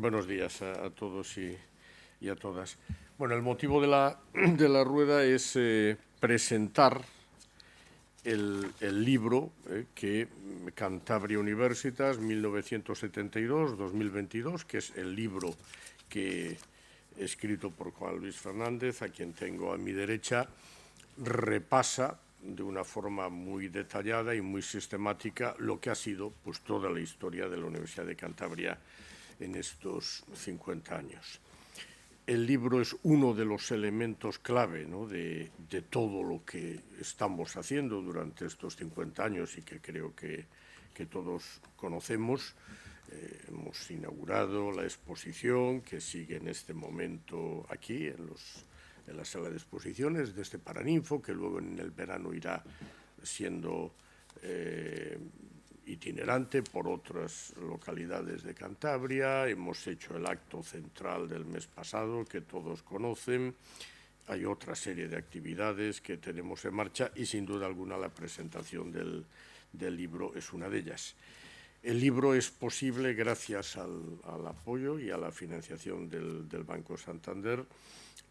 buenos días a todos y a todas. Bueno, el motivo de la rueda es presentar el libro que Cantabria Universitas 1972-2022, que es el libro que, escrito por Juan Luis Fernández, a quien tengo a mi derecha, repasa de una forma muy detallada y muy sistemática lo que ha sido pues, toda la historia de la Universidad de Cantabria en estos 50 años. El libro es uno de los elementos clave, ¿no?, de todo lo que estamos haciendo durante estos 50 años y que creo que todos conocemos. Hemos inaugurado la exposición que sigue en este momento aquí en la sala de exposiciones de este Paraninfo, que luego en el verano irá siendo itinerante por otras localidades de Cantabria. Hemos hecho el acto central del mes pasado, que todos conocen. Hay otra serie de actividades que tenemos en marcha y, sin duda alguna, la presentación del libro es una de ellas. El libro es posible gracias al apoyo y a la financiación del Banco Santander,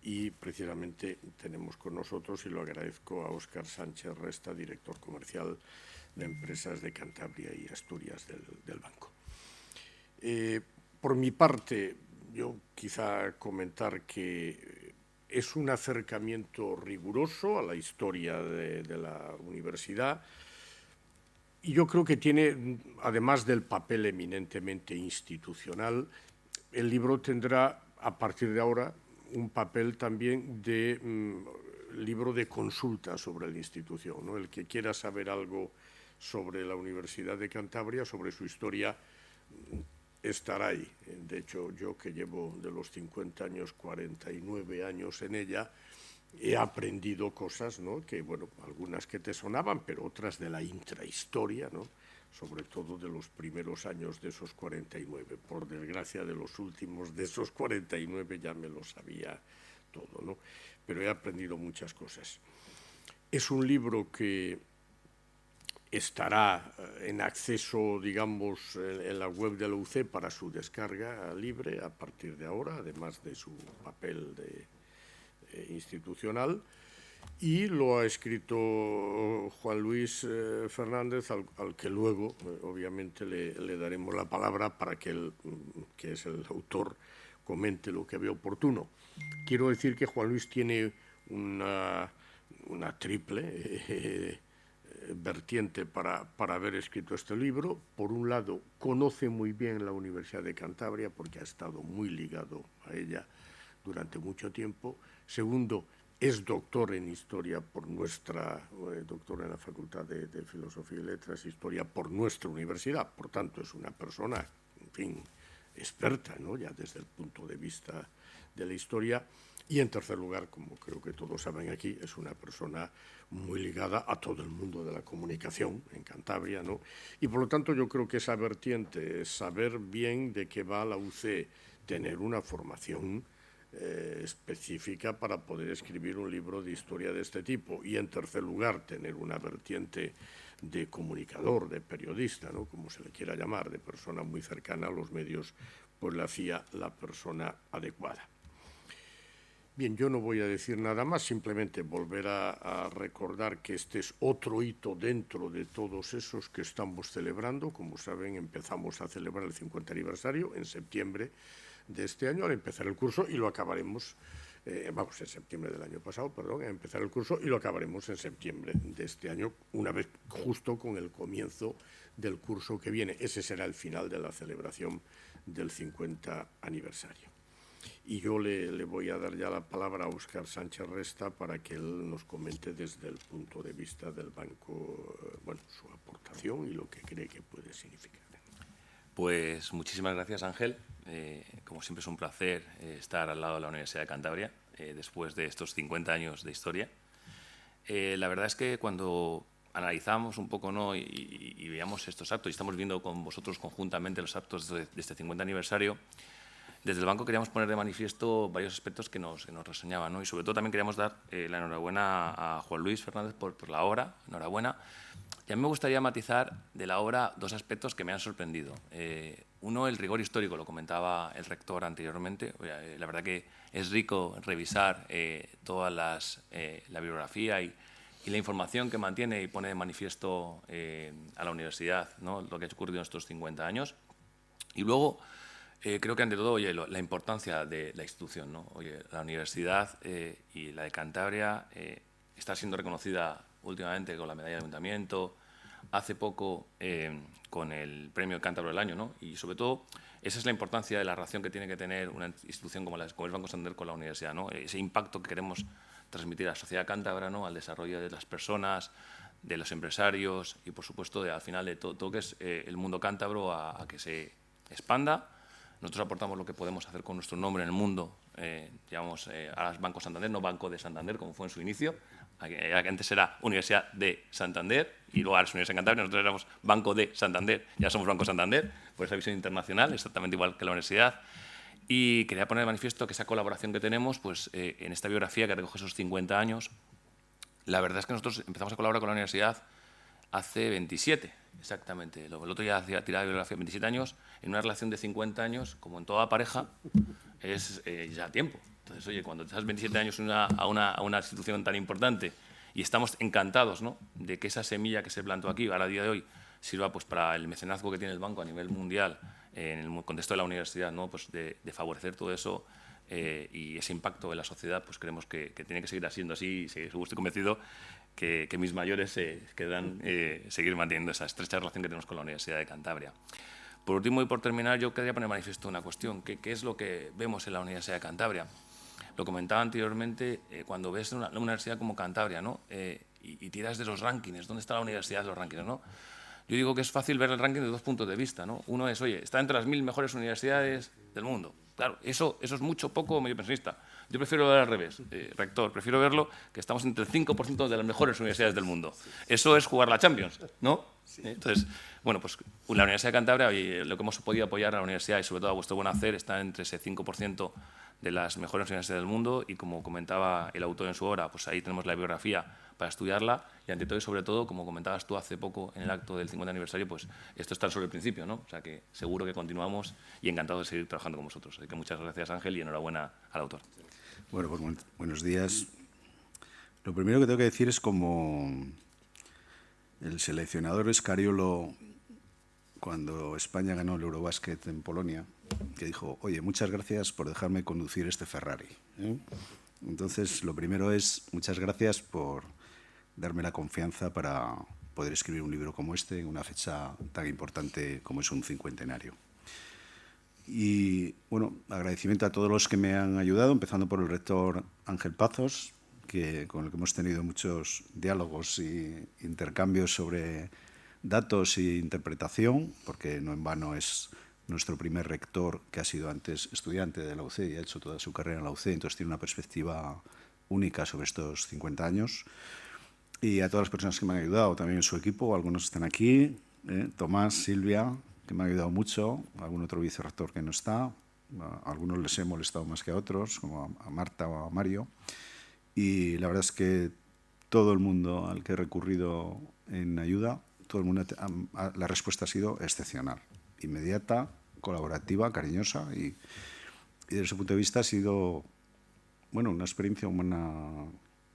y precisamente tenemos con nosotros, y lo agradezco, a Óscar Sánchez Resta, director comercial de Empresas de Cantabria y Asturias del banco. Por mi parte, yo quizá comentar que es un acercamiento riguroso a la historia de la universidad, y yo creo que tiene, además del papel eminentemente institucional, el libro tendrá a partir de ahora un papel también de libro de consulta sobre la institución, ¿no? El que quiera saber algo sobre la Universidad de Cantabria, sobre su historia, estará ahí. De hecho, yo, que llevo de los 50 años 49 años en ella, he aprendido cosas, ¿no?, que, bueno, algunas que te sonaban, pero otras de la intrahistoria, ¿no?, sobre todo de los primeros años de esos 49. Por desgracia, de los últimos de esos 49 ya me lo sabía todo, ¿no? Pero he aprendido muchas cosas. Es un libro que estará en acceso, digamos, en la web de la UC para su descarga libre a partir de ahora, además de su papel institucional, y lo ha escrito Juan Luis Fernández, al que luego, obviamente, le daremos la palabra para que él, que es el autor, comente lo que vea oportuno. Quiero decir que Juan Luis tiene una triple vertiente para haber escrito este libro. Por un lado, conoce muy bien la Universidad de Cantabria porque ha estado muy ligado a ella durante mucho tiempo. Segundo, es doctor en Historia por nuestra, doctor en la Facultad de Filosofía y Letras, Historia por nuestra universidad. Por tanto, es una persona, en fin, experta, ¿no?, ya desde el punto de vista de la historia. Y, en tercer lugar, como creo que todos saben aquí, es una persona muy ligada a todo el mundo de la comunicación en Cantabria, ¿no? Y, por lo tanto, yo creo que esa vertiente es saber bien de qué va la UC, tener una formación específica para poder escribir un libro de historia de este tipo, y, en tercer lugar, tener una vertiente de comunicador, de periodista, ¿no?, como se le quiera llamar, de persona muy cercana a los medios, pues la hacía la persona adecuada. Bien, yo no voy a decir nada más, simplemente volver a recordar que este es otro hito dentro de todos esos que estamos celebrando. Como saben, empezamos a celebrar el 50 aniversario en septiembre de este año, al empezar el curso, y lo acabaremos, en septiembre del año pasado, perdón, a empezar el curso, y lo acabaremos en septiembre de este año, una vez justo con el comienzo del curso que viene. Ese será el final de la celebración del 50 aniversario. Y yo le voy a dar ya la palabra a Óscar Sánchez Resta para que él nos comente desde el punto de vista del banco, bueno, su aportación y lo que cree que puede significar. Pues muchísimas gracias, Ángel. Como siempre, es un placer estar al lado de la Universidad de Cantabria después de estos 50 años de historia. La verdad es que cuando analizamos un poco, ¿no?, y veíamos estos actos, y estamos viendo con vosotros conjuntamente los actos de este 50 aniversario, desde el banco queríamos poner de manifiesto varios aspectos que nos reseñaban, ¿no? Y sobre todo también queríamos dar la enhorabuena a Juan Luis Fernández por la obra, enhorabuena, Y a mí me gustaría matizar de la obra dos aspectos que me han sorprendido. Uno, el rigor histórico, lo comentaba el rector anteriormente. La verdad que es rico revisar toda la bibliografía y la información que mantiene y pone de manifiesto a la universidad, ¿no?, lo que ha ocurrido en estos 50 años. Y luego, creo que ante todo, oye, la importancia de la institución, ¿no? Oye, la universidad y la de Cantabria está siendo reconocida últimamente con la medalla de ayuntamiento, hace poco con el premio Cántabro del Año, ¿no? Y sobre todo, esa es la importancia de la relación que tiene que tener una institución como el Banco Santander con la universidad, ¿no? Ese impacto que queremos transmitir a la sociedad cántabra, ¿no?, al desarrollo de las personas, de los empresarios y, por supuesto, al final de todo que es el mundo cántabro a que se expanda. Nosotros aportamos lo que podemos hacer con nuestro nombre en el mundo. Llamamos a Banco Santander, no Banco de Santander, como fue en su inicio. Antes era Universidad de Santander y luego ahora es Universidad de Cantabria. Nosotros éramos Banco de Santander, ya somos Banco Santander, por esa visión internacional, exactamente igual que la universidad. Y quería poner de manifiesto que esa colaboración que tenemos, pues, en esta biografía que recoge esos 50 años, la verdad es que nosotros empezamos a colaborar con la universidad hace 27, exactamente. El otro ya hacía tirada de bibliografía 27 años, en una relación de 50 años, como en toda pareja, es ya tiempo. Entonces, oye, cuando estás 27 años a una institución tan importante y estamos encantados, ¿no?, de que esa semilla que se plantó aquí, ahora a día de hoy, sirva pues para el mecenazgo que tiene el banco a nivel mundial, en el contexto de la universidad, ¿no?, pues de favorecer todo eso y ese impacto en la sociedad, pues creemos que tiene que seguir siendo así y estoy convencido que mis mayores querrán seguir manteniendo esa estrecha relación que tenemos con la Universidad de Cantabria. Por último y por terminar, yo quería poner manifiesto una cuestión. ¿Qué es lo que vemos en la Universidad de Cantabria? Lo comentaba anteriormente, cuando ves una universidad como Cantabria, ¿no?, y tiras de los rankings, ¿dónde está la universidad de los rankings, ¿no? Yo digo que es fácil ver el ranking de dos puntos de vista, ¿no? Uno es, oye, está entre las 1000 mejores universidades del mundo. Claro, eso es mucho, poco o medio pensionista. Yo prefiero ver al revés, rector, prefiero verlo que estamos entre el 5% de las mejores universidades del mundo. Eso es jugar la Champions, ¿no? Entonces, bueno, pues la Universidad de Cantabria, oye, lo que hemos podido apoyar a la universidad y sobre todo a vuestro buen hacer está entre ese 5% de las mejores universidades del mundo y, como comentaba el autor en su obra, pues ahí tenemos la biografía para estudiarla y, ante todo y sobre todo, como comentabas tú hace poco en el acto del 50 aniversario, pues esto está sobre el principio, ¿no? O sea que seguro que continuamos y encantado de seguir trabajando con vosotros. Así que muchas gracias, Ángel, y enhorabuena al autor. Bueno, pues buenos días. Lo primero que tengo que decir es como el seleccionador Scariolo, cuando España ganó el Eurobasket en Polonia, que dijo, oye, muchas gracias por dejarme conducir este Ferrari, ¿eh? Entonces, lo primero es, muchas gracias por darme la confianza para poder escribir un libro como este en una fecha tan importante como es un cincuentenario. Y, bueno, agradecimiento a todos los que me han ayudado, empezando por el rector Ángel Pazos, con el que hemos tenido muchos diálogos e intercambios sobre datos e interpretación, porque no en vano es nuestro primer rector, que ha sido antes estudiante de la UCE y ha hecho toda su carrera en la UCE, entonces tiene una perspectiva única sobre estos 50 años. Y a todas las personas que me han ayudado, también en su equipo, algunos están aquí, Tomás, Silvia, que me han ayudado mucho, algún otro vicerrector que no está, a algunos les he molestado más que a otros, como a Marta o a Mario. Y la verdad es que todo el mundo al que he recurrido en ayuda, todo el mundo, la respuesta ha sido excepcional, inmediata, colaborativa, cariñosa y desde ese punto de vista ha sido, bueno, una experiencia humana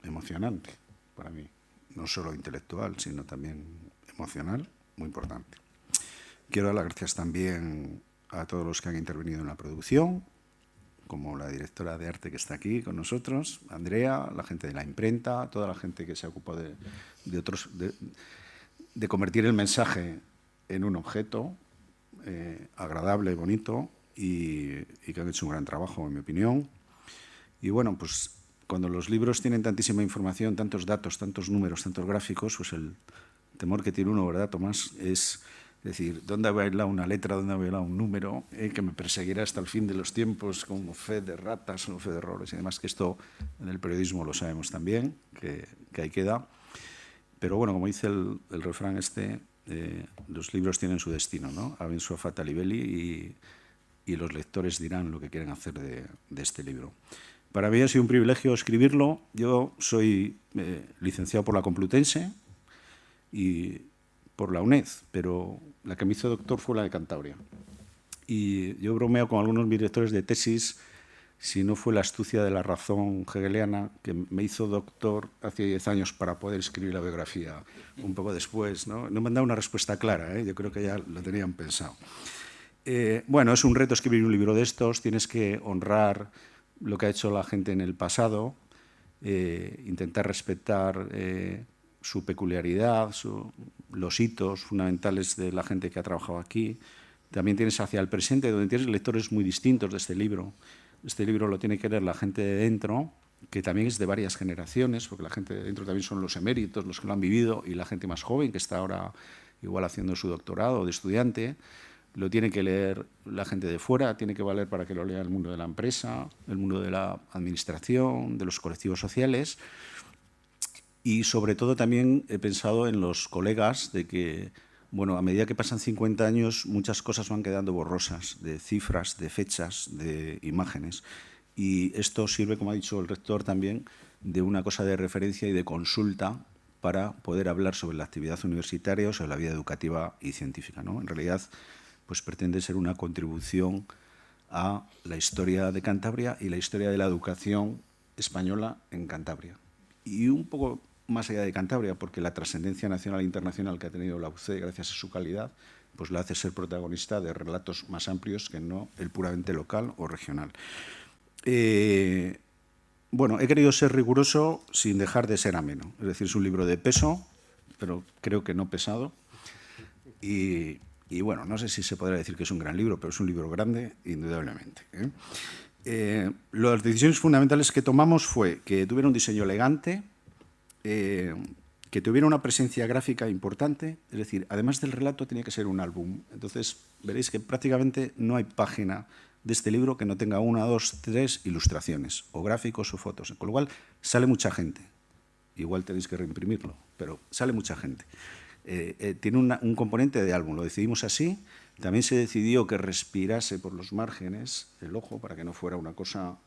emocionante para mí, no solo intelectual, sino también emocional, muy importante. Quiero dar las gracias también a todos los que han intervenido en la producción, como la directora de arte que está aquí con nosotros, Andrea, la gente de la imprenta, toda la gente que se ha ocupado de convertir el mensaje en un objeto agradable, bonito y que han hecho un gran trabajo, en mi opinión. Y bueno, pues cuando los libros tienen tantísima información, tantos datos, tantos números, tantos gráficos, pues el temor que tiene uno, ¿verdad, Tomás? Es decir, ¿dónde ha bailado una letra, dónde ha bailado un número? Que me perseguirá hasta el fin de los tiempos como fe de ratas o fe de errores y demás, que esto en el periodismo lo sabemos también, que ahí queda. Pero bueno, como dice el refrán los libros tienen su destino, ¿no? Haben sua fata libelli y los lectores dirán lo que quieren hacer de este libro. Para mí ha sido un privilegio escribirlo. Yo soy licenciado por la Complutense y por la UNED, pero la que me hizo doctor fue la de Cantabria. Y yo bromeo con algunos directores de tesis si no fue la astucia de la razón hegeliana que me hizo doctor hace 10 años para poder escribir la biografía un poco después, ¿no? No me han dado una respuesta clara, ¿eh? Yo creo que ya lo tenían pensado. Bueno, es un reto escribir un libro de estos, tienes que honrar lo que ha hecho la gente en el pasado, intentar respetar su peculiaridad, los hitos fundamentales de la gente que ha trabajado aquí. También tienes hacia el presente, donde tienes lectores muy distintos de este libro. Este libro lo tiene que leer la gente de dentro, que también es de varias generaciones, porque la gente de dentro también son los eméritos, los que lo han vivido, y la gente más joven, que está ahora igual haciendo su doctorado de estudiante. Lo tiene que leer la gente de fuera, tiene que valer para que lo lea el mundo de la empresa, el mundo de la administración, de los colectivos sociales. Y sobre todo también he pensado en los colegas de que, bueno, a medida que pasan 50 años, muchas cosas van quedando borrosas, de cifras, de fechas, de imágenes. Y esto sirve, como ha dicho el rector también, de una cosa de referencia y de consulta para poder hablar sobre la actividad universitaria o sobre la vida educativa y científica, ¿no? En realidad, pues pretende ser una contribución a la historia de Cantabria y la historia de la educación española en Cantabria. Y un poco más allá de Cantabria, porque la trascendencia nacional e internacional que ha tenido la UC, gracias a su calidad, pues la hace ser protagonista de relatos más amplios que no el puramente local o regional. Bueno, he querido ser riguroso sin dejar de ser ameno. Es decir, es un libro de peso, pero creo que no pesado. Y bueno, no sé si se podrá decir que es un gran libro, pero es un libro grande, indudablemente, ¿eh? Las decisiones fundamentales que tomamos fue que tuviera un diseño elegante, que tuviera una presencia gráfica importante, es decir, además del relato tenía que ser un álbum. Entonces veréis que prácticamente no hay página de este libro que no tenga 1, 2, 3 ilustraciones, o gráficos o fotos, con lo cual sale mucha gente. Igual tenéis que reimprimirlo, pero sale mucha gente. Tiene un componente de álbum, lo decidimos así. También se decidió que respirase por los márgenes el ojo para que no fuera una cosa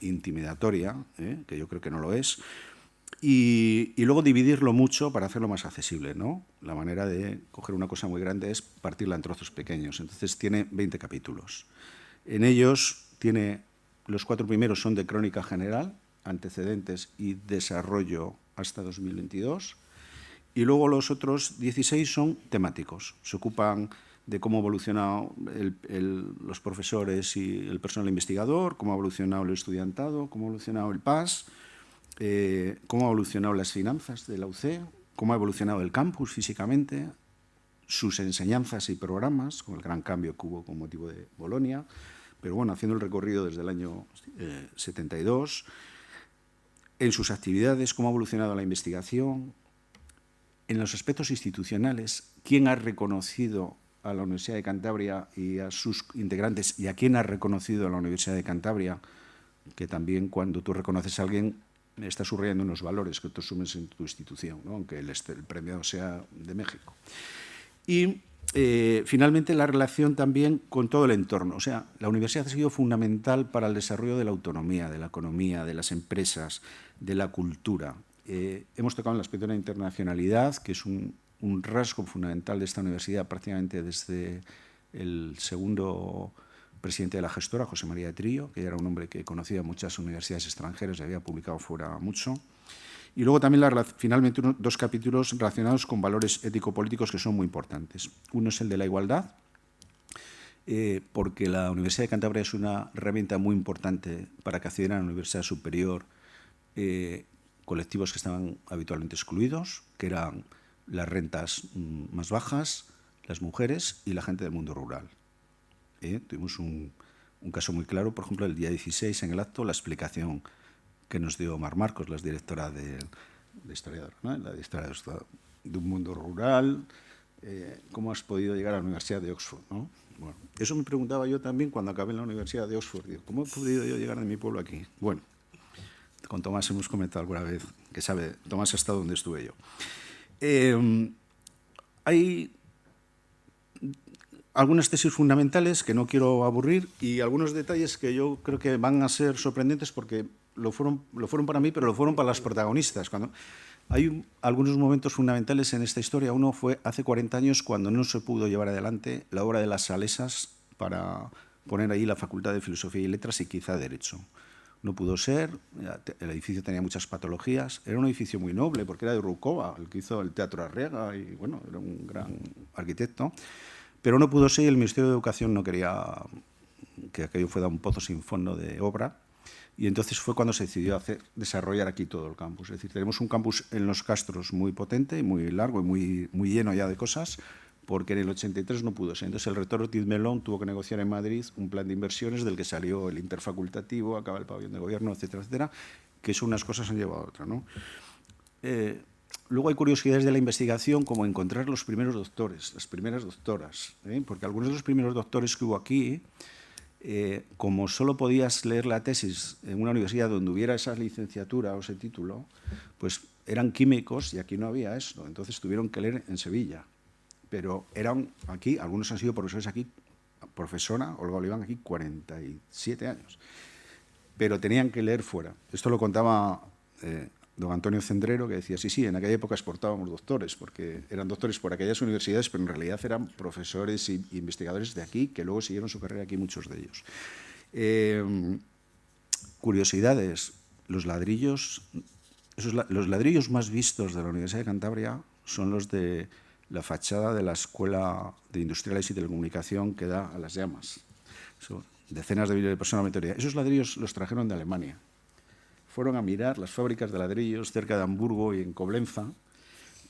intimidatoria, que yo creo que no lo es. Y luego dividirlo mucho para hacerlo más accesible, ¿no? La manera de coger una cosa muy grande es partirla en trozos pequeños. Entonces tiene 20 capítulos. En ellos los 4 primeros son de crónica general, antecedentes y desarrollo hasta 2022. Y luego los otros 16 son temáticos. Se ocupan de cómo ha evolucionado los profesores y el personal investigador, cómo ha evolucionado el estudiantado, cómo ha evolucionado el PAS, cómo ha evolucionado las finanzas de la UC, cómo ha evolucionado el campus físicamente, sus enseñanzas y programas, con el gran cambio que hubo con motivo de Bolonia, pero bueno, haciendo el recorrido desde el año 72, en sus actividades, cómo ha evolucionado la investigación, en los aspectos institucionales, quién ha reconocido a la Universidad de Cantabria y a sus integrantes y a quién ha reconocido a la Universidad de Cantabria, que también cuando tú reconoces a alguien estás subrayando unos valores que tú asumes en tu institución, ¿no? Aunque el premio sea de México. Y finalmente la relación también con todo el entorno. O sea, la universidad ha sido fundamental para el desarrollo de la autonomía, de la economía, de las empresas, de la cultura. Hemos tocado en el aspecto de la internacionalidad, que es un rasgo fundamental de esta universidad prácticamente desde el segundo presidente de la gestora, José María de Trillo, que era un hombre que conocía muchas universidades extranjeras y había publicado fuera mucho. Y luego también finalmente 2 capítulos relacionados con valores ético-políticos que son muy importantes. Uno es el de la igualdad, porque la Universidad de Cantabria es una herramienta muy importante para que accedieran a la universidad superior colectivos que estaban habitualmente excluidos, que eran las rentas más bajas, las mujeres y la gente del mundo rural. Tuvimos un caso muy claro, por ejemplo, el día 16 en el acto, la explicación que nos dio Mar Marcos, la directora de historiador, ¿no? La directora de un mundo rural, cómo has podido llegar a la Universidad de Oxford, ¿no? Bueno, eso me preguntaba yo también cuando acabé en la Universidad de Oxford. Digo, ¿cómo he podido yo llegar de mi pueblo aquí? Bueno, con Tomás hemos comentado alguna vez, que sabe, Tomás ha estado donde estuve yo. Hay algunas tesis fundamentales que no quiero aburrir y algunos detalles que yo creo que van a ser sorprendentes porque lo fueron para mí, pero lo fueron para las protagonistas. Hay algunos momentos fundamentales en esta historia. Uno fue hace 40 años cuando no se pudo llevar adelante la obra de las Salesas para poner ahí la Facultad de Filosofía y Letras y quizá Derecho. No pudo ser, el edificio tenía muchas patologías, era un edificio muy noble porque era de Rukova, el que hizo el Teatro Arriaga y bueno, era un gran arquitecto, pero no pudo ser y el Ministerio de Educación no quería que aquello fuera un pozo sin fondo de obra y entonces fue cuando se decidió desarrollar aquí todo el campus. Es decir, tenemos un campus en Los Castros muy potente, muy largo y muy lleno ya de cosas, porque en el 83 no pudo ser. Entonces el rector Ortiz Melón tuvo que negociar en Madrid un plan de inversiones del que salió el interfacultativo, acaba el pabellón de gobierno, etcétera, etcétera, que eso unas cosas han llevado a otras, ¿no? Luego hay curiosidades de la investigación, como encontrar los primeros doctores, las primeras doctoras, porque algunos de los primeros doctores que hubo aquí, como solo podías leer la tesis en una universidad donde hubiera esa licenciatura o ese título, pues eran químicos y aquí no había eso, entonces tuvieron que leer en Sevilla. Pero eran aquí, algunos han sido profesores aquí, profesora Olga Oliván aquí 47 años, pero tenían que leer fuera. Esto lo contaba don Antonio Cendrero, que decía, sí, en aquella época exportábamos doctores, porque eran doctores por aquellas universidades, pero en realidad eran profesores e investigadores de aquí, que luego siguieron su carrera aquí, muchos de ellos. Curiosidades, los ladrillos más vistos de la Universidad de Cantabria son los de la fachada de la Escuela de Industriales y Telecomunicación que da a Las Llamas. Son decenas de miles de personas. Esos ladrillos los trajeron de Alemania. Fueron a mirar las fábricas de ladrillos cerca de Hamburgo y en Coblenza,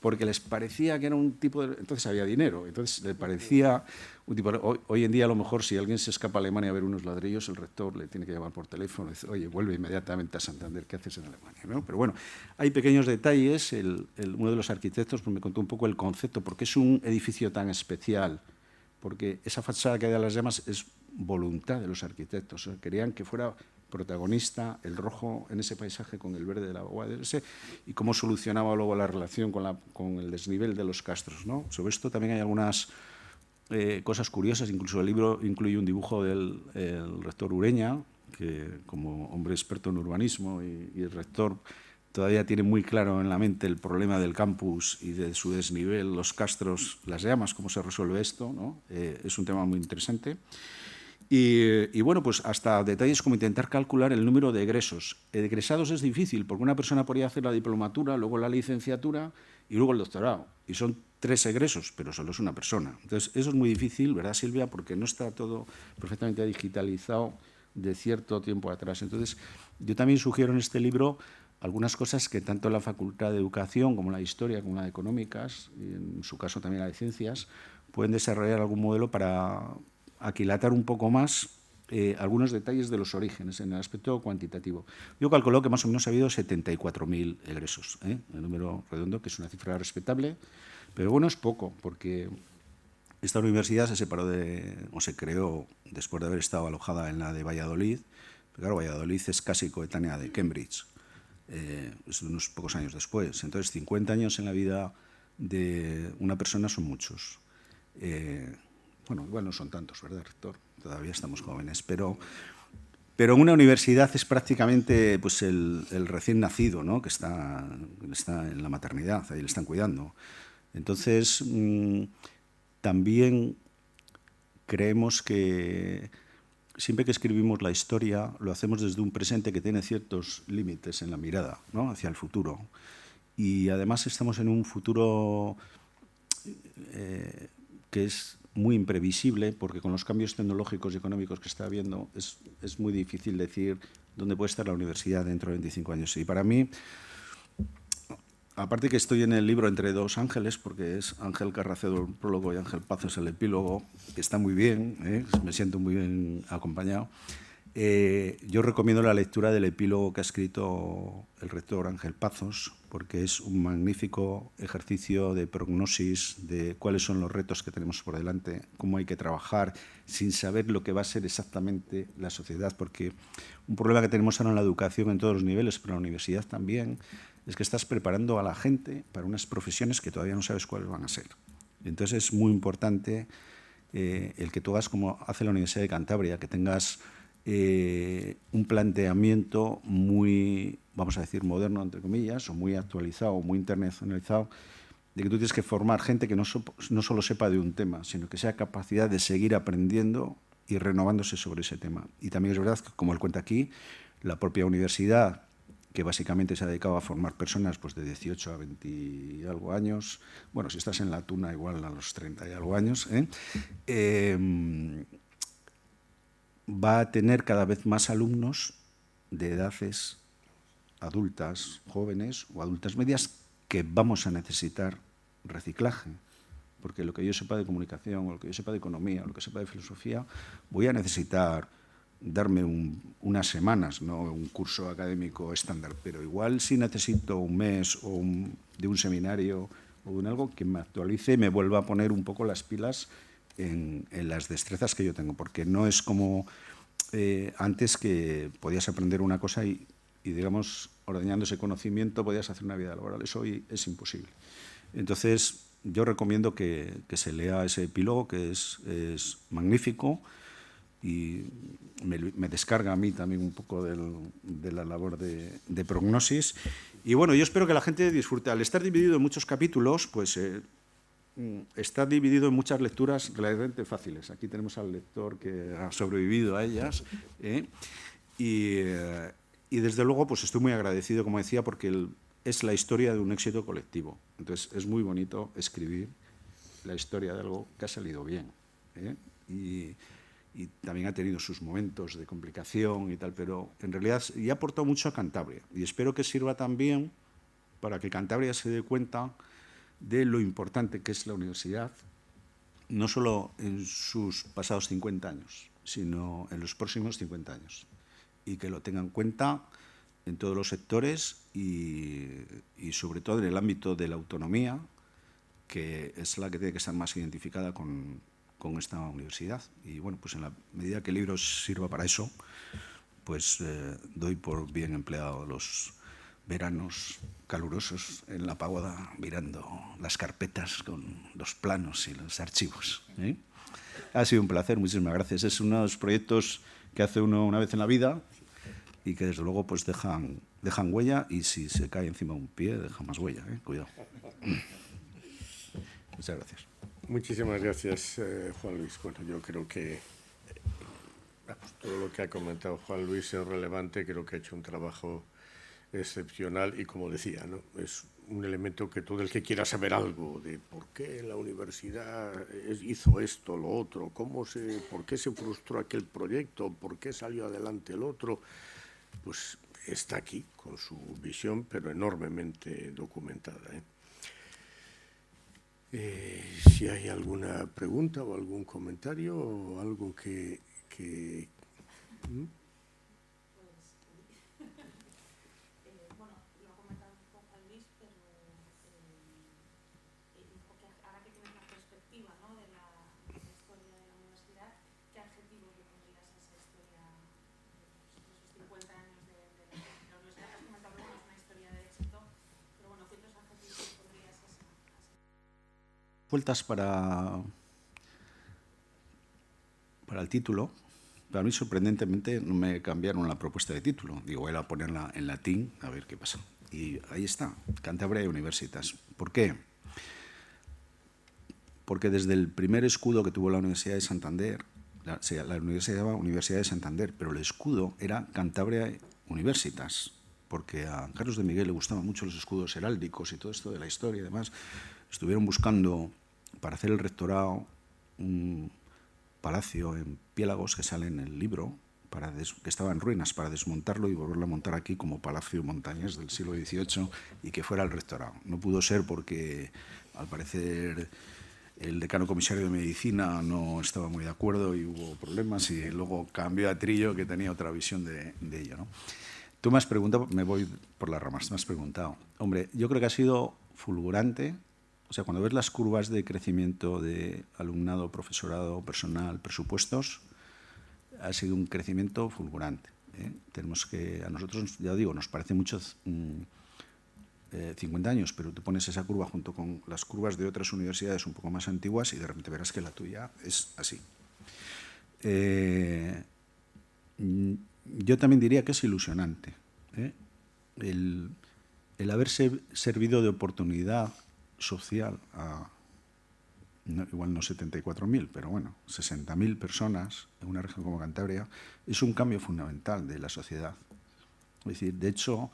porque les parecía que era un tipo de... Entonces había dinero, entonces le parecía un tipo de... Hoy en día, a lo mejor, si alguien se escapa a Alemania a ver unos ladrillos, el rector le tiene que llamar por teléfono y dice, oye, vuelve inmediatamente a Santander, ¿qué haces en Alemania? ¿No? Pero bueno, hay pequeños detalles. Uno de los arquitectos pues, me contó un poco el concepto, porque es un edificio tan especial, porque esa fachada que hay a Las Llamas es voluntad de los arquitectos. O sea, querían que fuera protagonista el rojo en ese paisaje con el verde de la agua y cómo solucionaba luego la relación con el desnivel de los castros, ¿no? Sobre esto también hay algunas cosas curiosas, incluso el libro incluye un dibujo del rector Ureña, que como hombre experto en urbanismo y el rector todavía tiene muy claro en la mente el problema del campus y de su desnivel, los castros, las llamas, cómo se resuelve esto, ¿no? Es un tema muy interesante. Y bueno, pues hasta detalles como intentar calcular el número de egresos. Egresados es difícil, porque una persona podría hacer la diplomatura, luego la licenciatura y luego el doctorado. Y son 3 egresos, pero solo es una persona. Entonces, eso es muy difícil, ¿verdad, Silvia? Porque no está todo perfectamente digitalizado de cierto tiempo atrás. Entonces, yo también sugiero en este libro algunas cosas que tanto la Facultad de Educación como la de Historia, como la de Económicas, y en su caso también la de Ciencias, pueden desarrollar algún modelo para aquilatar un poco más algunos detalles de los orígenes en el aspecto cuantitativo. Yo calculo que más o menos ha habido 74.000 egresos, el número redondo, que es una cifra respetable, pero bueno, es poco, porque esta universidad se separó o se creó después de haber estado alojada en la de Valladolid. Pero claro, Valladolid es casi coetánea de Cambridge, es unos pocos años después. Entonces, 50 años en la vida de una persona son muchos. Bueno, igual no son tantos, ¿verdad, rector? Todavía estamos jóvenes, pero en una universidad es prácticamente pues, el recién nacido, ¿no? que está en la maternidad, ahí le están cuidando. Entonces, también creemos que siempre que escribimos la historia lo hacemos desde un presente que tiene ciertos límites en la mirada, ¿no? hacia el futuro. Y además estamos en un futuro que es muy imprevisible, porque con los cambios tecnológicos y económicos que está habiendo es muy difícil decir dónde puede estar la universidad dentro de 25 años. Y para mí, aparte que estoy en el libro entre 2 ángeles, porque es Ángel Carracedo el prólogo y Ángel Pazos el epílogo, que está muy bien, me siento muy bien acompañado. Yo recomiendo la lectura del epílogo que ha escrito el rector Ángel Pazos, porque es un magnífico ejercicio de prognosis de cuáles son los retos que tenemos por delante, cómo hay que trabajar sin saber lo que va a ser exactamente la sociedad, porque un problema que tenemos ahora en la educación en todos los niveles, pero en la universidad también, es que estás preparando a la gente para unas profesiones que todavía no sabes cuáles van a ser. Entonces es muy importante el que tú hagas como hace la Universidad de Cantabria, que tengas un planteamiento muy, vamos a decir, moderno, entre comillas, o muy actualizado, muy internacionalizado, de que tú tienes que formar gente que no solo sepa de un tema, sino que sea capacidad de seguir aprendiendo y renovándose sobre ese tema. Y también es verdad que, como él cuenta aquí, la propia universidad, que básicamente se ha dedicado a formar personas pues, de 18 a 20 y algo años, bueno, si estás en la tuna igual a los 30 y algo años, va a tener cada vez más alumnos de edades adultas, jóvenes o adultas medias, que vamos a necesitar reciclaje, porque lo que yo sepa de comunicación, o lo que yo sepa de economía, o lo que sepa de filosofía, voy a necesitar darme unas semanas, no un curso académico estándar, pero igual si necesito un mes o de un seminario o de un algo que me actualice y me vuelva a poner un poco las pilas en las destrezas que yo tengo, porque no es como antes, que podías aprender una cosa y digamos, ordeñando ese conocimiento podías hacer una vida laboral. Eso hoy es imposible. Entonces, yo recomiendo que se lea ese epílogo, que es magnífico, y me descarga a mí también un poco de la labor de prognosis. Y bueno, yo espero que la gente disfrute. Al estar dividido en muchos capítulos, pues está dividido en muchas lecturas relativamente fáciles. Aquí tenemos al lector que ha sobrevivido a ellas. Y desde luego pues estoy muy agradecido, como decía, porque es la historia de un éxito colectivo. Entonces es muy bonito escribir la historia de algo que ha salido bien. Y también ha tenido sus momentos de complicación y tal, pero en realidad ya ha aportado mucho a Cantabria. Y espero que sirva también para que Cantabria se dé cuenta de lo importante que es la universidad, no solo en sus pasados 50 años, sino en los próximos 50 años. Y que lo tengan en cuenta en todos los sectores y sobre todo en el ámbito de la autonomía, que es la que tiene que estar más identificada con esta universidad. Y bueno, pues en la medida que el libro sirva para eso, pues doy por bien empleado los veranos calurosos en la pagoda mirando las carpetas con los planos y los archivos. Ha sido un placer, muchísimas gracias. Es uno de los proyectos que hace uno una vez en la vida y que desde luego pues dejan huella, y si se cae encima de un pie deja más huella. Cuidado. Muchas gracias. Muchísimas gracias, Juan Luis. Bueno, yo creo que todo lo que ha comentado Juan Luis es relevante. Creo que ha hecho un trabajo excepcional y, como decía, ¿no?, es un elemento que todo el que quiera saber algo de por qué la universidad hizo esto, lo otro, por qué se frustró aquel proyecto, por qué salió adelante el otro, pues está aquí con su visión, pero enormemente documentada. Si hay alguna pregunta o algún comentario o algo que bueno, lo ha comentado un poco Juan Luis, pero porque ahora que tienes la perspectiva, ¿no?, de la historia de la universidad, ¿qué adjetivos le pondrías a esa historia de esos 50 años de la universidad? Has comentado que es una historia de éxito, pero bueno, ¿qué otros adjetivos le pondrías a esa? Vueltas para el título. Para mí, sorprendentemente, no me cambiaron la propuesta de título. Digo, voy a ponerla en latín, a ver qué pasa. Y ahí está, Cantabria Universitas. ¿Por qué? Porque desde el primer escudo que tuvo la Universidad de Santander, la universidad se llamaba Universidad de Santander, pero el escudo era Cantabria Universitas, porque a Carlos de Miguel le gustaban mucho los escudos heráldicos y todo esto de la historia y demás. Estuvieron buscando para hacer el rectorado un palacio en Piélagos, que sale en el libro, que estaba en ruinas, para desmontarlo y volverlo a montar aquí como palacio montañés del siglo XVIII y que fuera el rectorado. No pudo ser porque, al parecer, el decano comisario de medicina no estaba muy de acuerdo y hubo problemas, y luego cambió a Trillo, que tenía otra visión de ello, ¿no? Tú me has preguntado, me voy por las ramas, me has preguntado. Hombre, yo creo que ha sido fulgurante. O sea, cuando ves las curvas de crecimiento de alumnado, profesorado, personal, presupuestos, ha sido un crecimiento fulgurante. Tenemos que, a nosotros, ya digo, nos parece mucho 50 años, pero tú pones esa curva junto con las curvas de otras universidades un poco más antiguas y de repente verás que la tuya es así. Yo también diría que es ilusionante, ¿eh? El haberse servido de oportunidad social a, igual no 74.000, pero bueno, 60.000 personas en una región como Cantabria, es un cambio fundamental de la sociedad. Es decir, de hecho,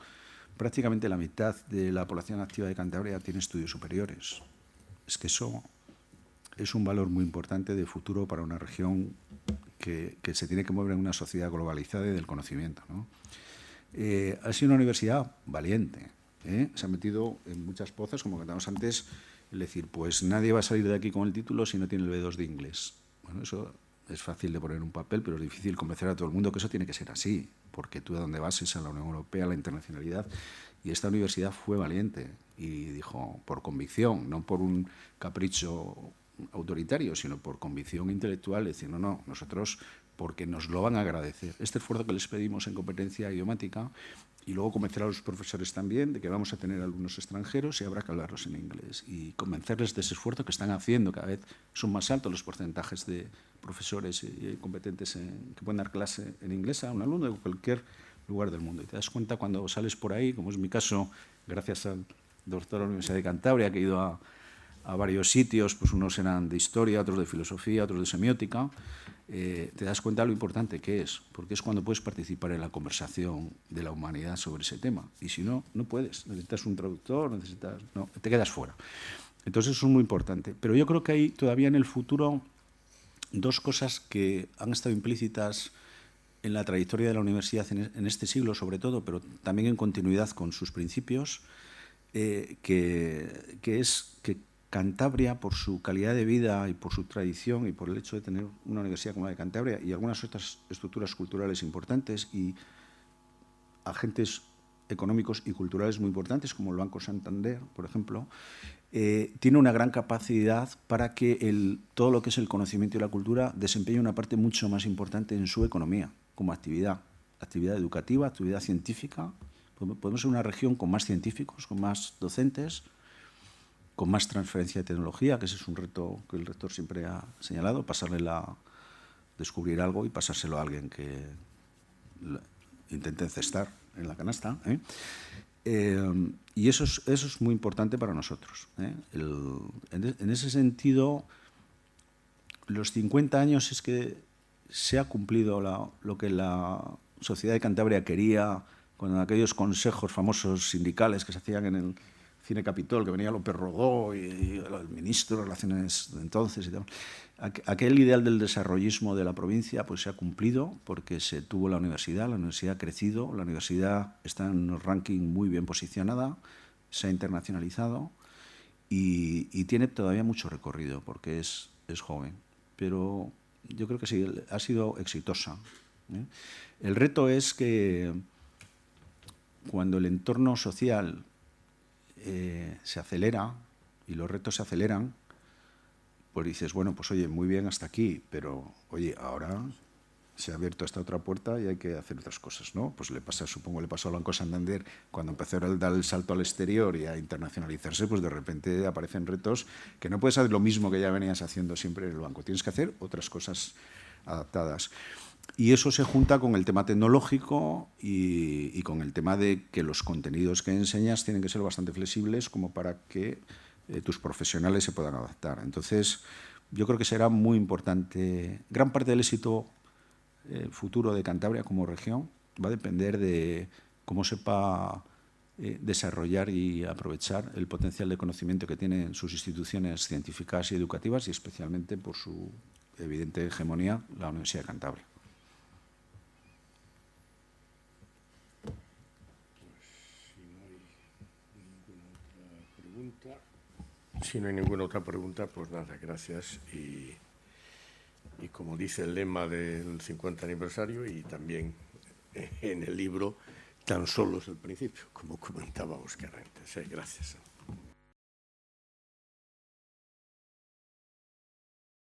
prácticamente la mitad de la población activa de Cantabria tiene estudios superiores. Es que eso es un valor muy importante de futuro para una región que se tiene que mover en una sociedad globalizada y del conocimiento, ¿no? Ha sido una universidad valiente, ¿eh? Se ha metido en muchas pozas, como contamos antes, es decir, pues nadie va a salir de aquí con el título si no tiene el B2 de inglés. Bueno, eso es fácil de poner en un papel, pero es difícil convencer a todo el mundo que eso tiene que ser así, porque tú a donde vas es a la Unión Europea, a la internacionalidad, y esta universidad fue valiente y dijo, por convicción, no por un capricho autoritario, sino por convicción intelectual, decir, no, nosotros, porque nos lo van a agradecer. Este esfuerzo que les pedimos en competencia idiomática, y luego convencer a los profesores también de que vamos a tener alumnos extranjeros y habrá que hablarlos en inglés, y convencerles de ese esfuerzo que están haciendo. Cada vez son más altos los porcentajes de profesores competentes que pueden dar clase en inglés a un alumno de cualquier lugar del mundo. Y te das cuenta cuando sales por ahí, como es mi caso, gracias al doctor de la Universidad de Cantabria, que he ido a varios sitios, pues unos eran de historia, otros de filosofía, otros de semiótica, te das cuenta de lo importante que es, porque es cuando puedes participar en la conversación de la humanidad sobre ese tema. Y si no, no puedes. Necesitas un traductor, no, te quedas fuera. Entonces eso es muy importante. Pero yo creo que hay todavía en el futuro dos cosas que han estado implícitas en la trayectoria de la universidad en este siglo, sobre todo, pero también en continuidad con sus principios, que es que Cantabria, por su calidad de vida y por su tradición y por el hecho de tener una universidad como la de Cantabria y algunas otras estructuras culturales importantes y agentes económicos y culturales muy importantes, como el Banco Santander, por ejemplo, tiene una gran capacidad para que todo lo que es el conocimiento y la cultura desempeñe una parte mucho más importante en su economía, como actividad educativa, actividad científica. Podemos ser una región con más científicos, con más docentes, con más transferencia de tecnología, que ese es un reto que el rector siempre ha señalado, descubrir algo y pasárselo a alguien que intente encestar en la canasta, ¿eh? Y eso es muy importante para nosotros, ¿eh? En ese sentido, los 50 años es que se ha cumplido lo que la sociedad de Cantabria quería, con aquellos consejos famosos sindicales que se hacían en el Cine Capitol, que venía López Rodó y el ministro de Relaciones de entonces y tal. Aquel ideal del desarrollismo de la provincia pues se ha cumplido porque se tuvo la universidad ha crecido, la universidad está en un ranking muy bien posicionada, se ha internacionalizado y tiene todavía mucho recorrido porque es joven, pero yo creo que sí, ha sido exitosa, ¿eh? El reto es que cuando el entorno social se acelera y los retos se aceleran, pues dices, bueno, pues oye, muy bien hasta aquí, pero oye, ahora se ha abierto esta otra puerta y hay que hacer otras cosas, ¿no? Pues supongo le pasó al Banco Santander cuando empezó a dar el salto al exterior y a internacionalizarse, pues de repente aparecen retos que no puedes hacer lo mismo que ya venías haciendo siempre en el banco, tienes que hacer otras cosas adaptadas. Y eso se junta con el tema tecnológico y con el tema de que los contenidos que enseñas tienen que ser bastante flexibles como para que tus profesionales se puedan adaptar. Entonces, yo creo que será muy importante. Gran parte del éxito futuro de Cantabria como región va a depender de cómo sepa desarrollar y aprovechar el potencial de conocimiento que tienen sus instituciones científicas y educativas y especialmente por su evidente hegemonía, la Universidad de Cantabria. Si no hay ninguna otra pregunta, pues nada, gracias. Y como dice el lema del 50 aniversario y también en el libro, tan solo es el principio, como comentaba Óscar antes. Gracias.